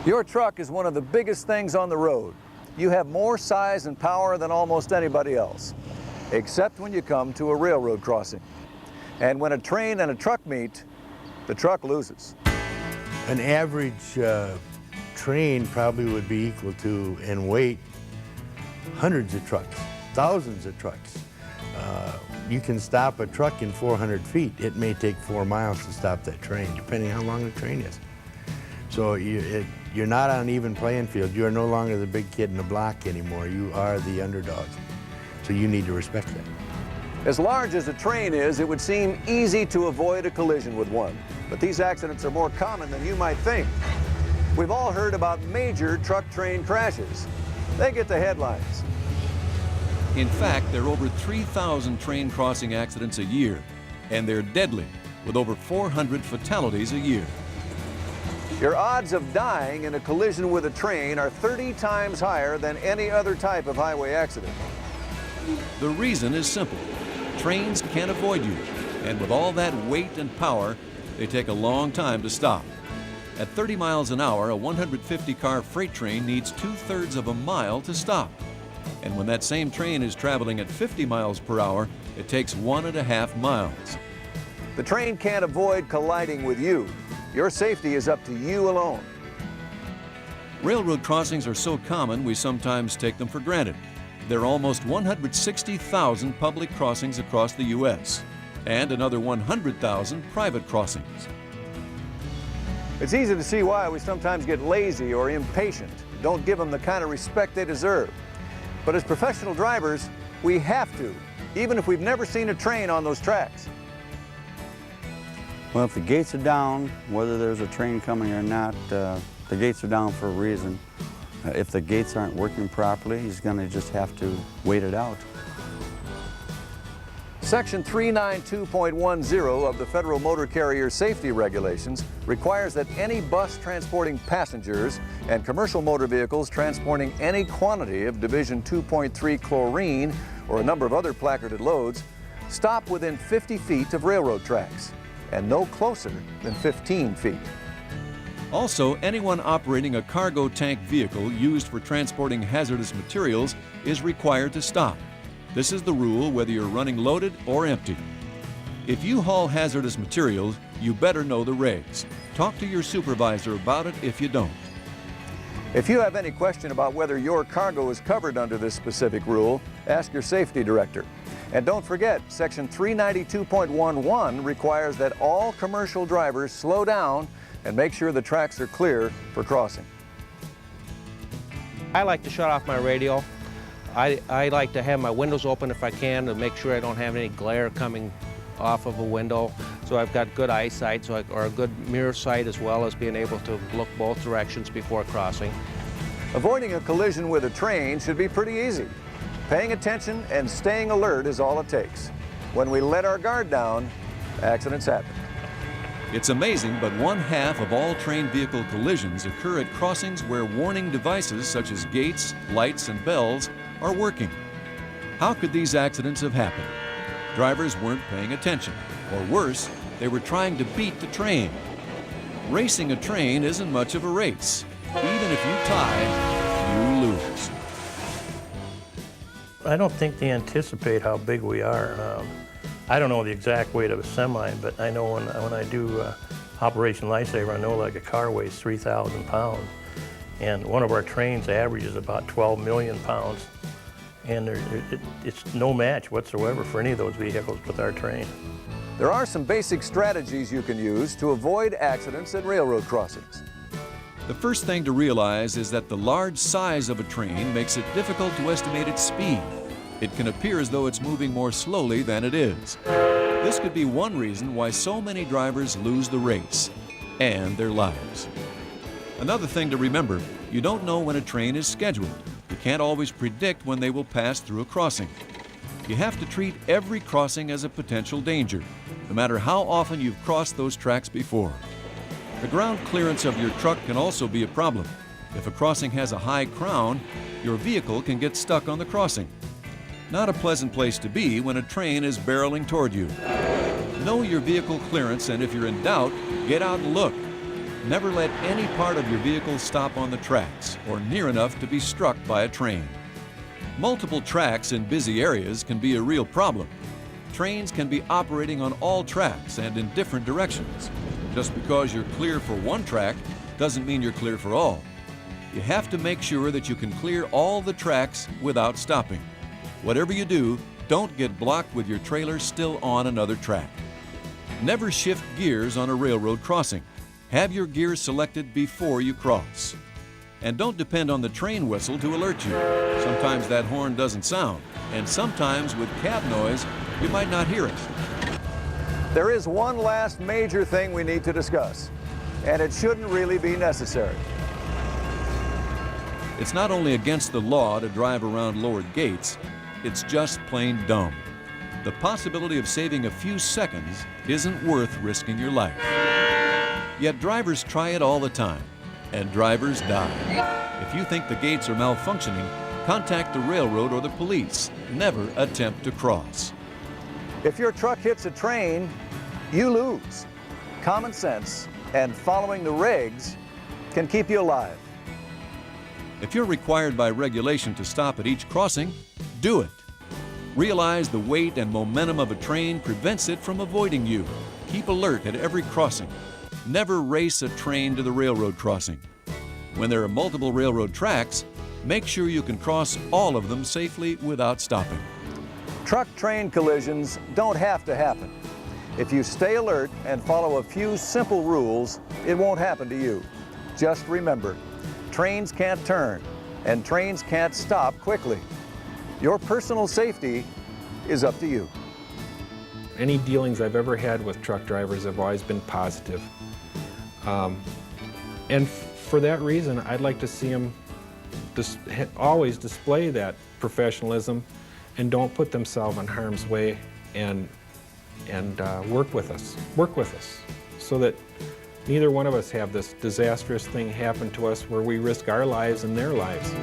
Your truck is one of the biggest things on the road. You have more size and power than almost anybody else, except when you come to a railroad crossing. And when a train and a truck meet, the truck loses. An average train probably would be equal to, in weight, hundreds of trucks, thousands of trucks. You can stop a truck in 400 feet. It may take 4 miles to stop that train, depending how long the train is. So you're not on an even playing field. You are no longer the big kid in the block anymore. You are the underdog. So you need to respect that. As large as a train is, it would seem easy to avoid a collision with one. But these accidents are more common than you might think. We've all heard about major truck-train crashes. They get the headlines. In fact, there are over 3,000 train crossing accidents a year, and they're deadly, with over 400 fatalities a year. Your odds of dying in a collision with a train are 30 times higher than any other type of highway accident. The reason is simple. Trains can't avoid you, and with all that weight and power, they take a long time to stop. At 30 miles an hour, a 150-car freight train needs 2/3 of a mile to stop. And when that same train is traveling at 50 miles per hour, it takes 1.5 miles. The train can't avoid colliding with you. Your safety is up to you alone. Railroad crossings are so common, we sometimes take them for granted. There are almost 160,000 public crossings across the U.S. and another 100,000 private crossings. It's easy to see why we sometimes get lazy or impatient, don't give them the kind of respect they deserve. But as professional drivers, we have to, even if we've never seen a train on those tracks. Well, if the gates are down, whether there's a train coming or not, the gates are down for a reason. If the gates aren't working properly, he's going to just have to wait it out. Section 392.10 of the Federal Motor Carrier Safety Regulations requires that any bus transporting passengers and commercial motor vehicles transporting any quantity of Division 2.3 chlorine or a number of other placarded loads stop within 50 feet of railroad tracks and no closer than 15 feet. Also, anyone operating a cargo tank vehicle used for transporting hazardous materials is required to stop. This is the rule whether you're running loaded or empty. If you haul hazardous materials, you better know the regs. Talk to your supervisor about it if you don't. If you have any question about whether your cargo is covered under this specific rule, ask your safety director. And don't forget, Section 392.11 requires that all commercial drivers slow down and make sure the tracks are clear for crossing. I like to shut off my radio. I like to have my windows open if I can to make sure I don't have any glare coming off of a window. So I've got good eyesight, or a good mirror sight, as well as being able to look both directions before crossing. Avoiding a collision with a train should be pretty easy. Paying attention and staying alert is all it takes. When we let our guard down, accidents happen. It's amazing, but 1/2 of all train vehicle collisions occur at crossings where warning devices such as gates, lights, and bells are working. How could these accidents have happened? Drivers weren't paying attention, or worse, they were trying to beat the train. Racing a train isn't much of a race. Even if you tie, you lose. I don't think they anticipate how big we are. I don't know the exact weight of a semi, but I know when I do Operation Lifesaver, I know like a car weighs 3,000 pounds. And one of our trains averages about 12 million pounds. And it's no match whatsoever for any of those vehicles with our train. There are some basic strategies you can use to avoid accidents at railroad crossings. The first thing to realize is that the large size of a train makes it difficult to estimate its speed. It can appear as though it's moving more slowly than it is. This could be one reason why so many drivers lose the race and their lives. Another thing to remember, you don't know when a train is scheduled. You can't always predict when they will pass through a crossing. You have to treat every crossing as a potential danger, no matter how often you've crossed those tracks before. The ground clearance of your truck can also be a problem. If a crossing has a high crown, your vehicle can get stuck on the crossing. Not a pleasant place to be when a train is barreling toward you. Know your vehicle clearance, and if you're in doubt, get out and look. Never let any part of your vehicle stop on the tracks or near enough to be struck by a train. Multiple tracks in busy areas can be a real problem. Trains can be operating on all tracks and in different directions. Just because you're clear for one track doesn't mean you're clear for all. You have to make sure that you can clear all the tracks without stopping. Whatever you do, don't get blocked with your trailer still on another track. Never shift gears on a railroad crossing. Have your gears selected before you cross. And don't depend on the train whistle to alert you. Sometimes that horn doesn't sound, and sometimes with cab noise, you might not hear it. There is one last major thing we need to discuss, and it shouldn't really be necessary. It's not only against the law to drive around lowered gates, it's just plain dumb. The possibility of saving a few seconds isn't worth risking your life. Yet drivers try it all the time, and drivers die. If you think the gates are malfunctioning, contact the railroad or the police. Never attempt to cross. If your truck hits a train, you lose. Common sense and following the regs can keep you alive. If you're required by regulation to stop at each crossing, do it. Realize the weight and momentum of a train prevents it from avoiding you. Keep alert at every crossing. Never race a train to the railroad crossing. When there are multiple railroad tracks, make sure you can cross all of them safely without stopping. Truck-train collisions don't have to happen. If you stay alert and follow a few simple rules, it won't happen to you. Just remember, trains can't turn and trains can't stop quickly. Your personal safety is up to you. Any dealings I've ever had with truck drivers have always been positive. And for that reason, I'd like to see them always display that professionalism and don't put themselves in harm's way and work with us so that neither one of us have this disastrous thing happen to us where we risk our lives and their lives.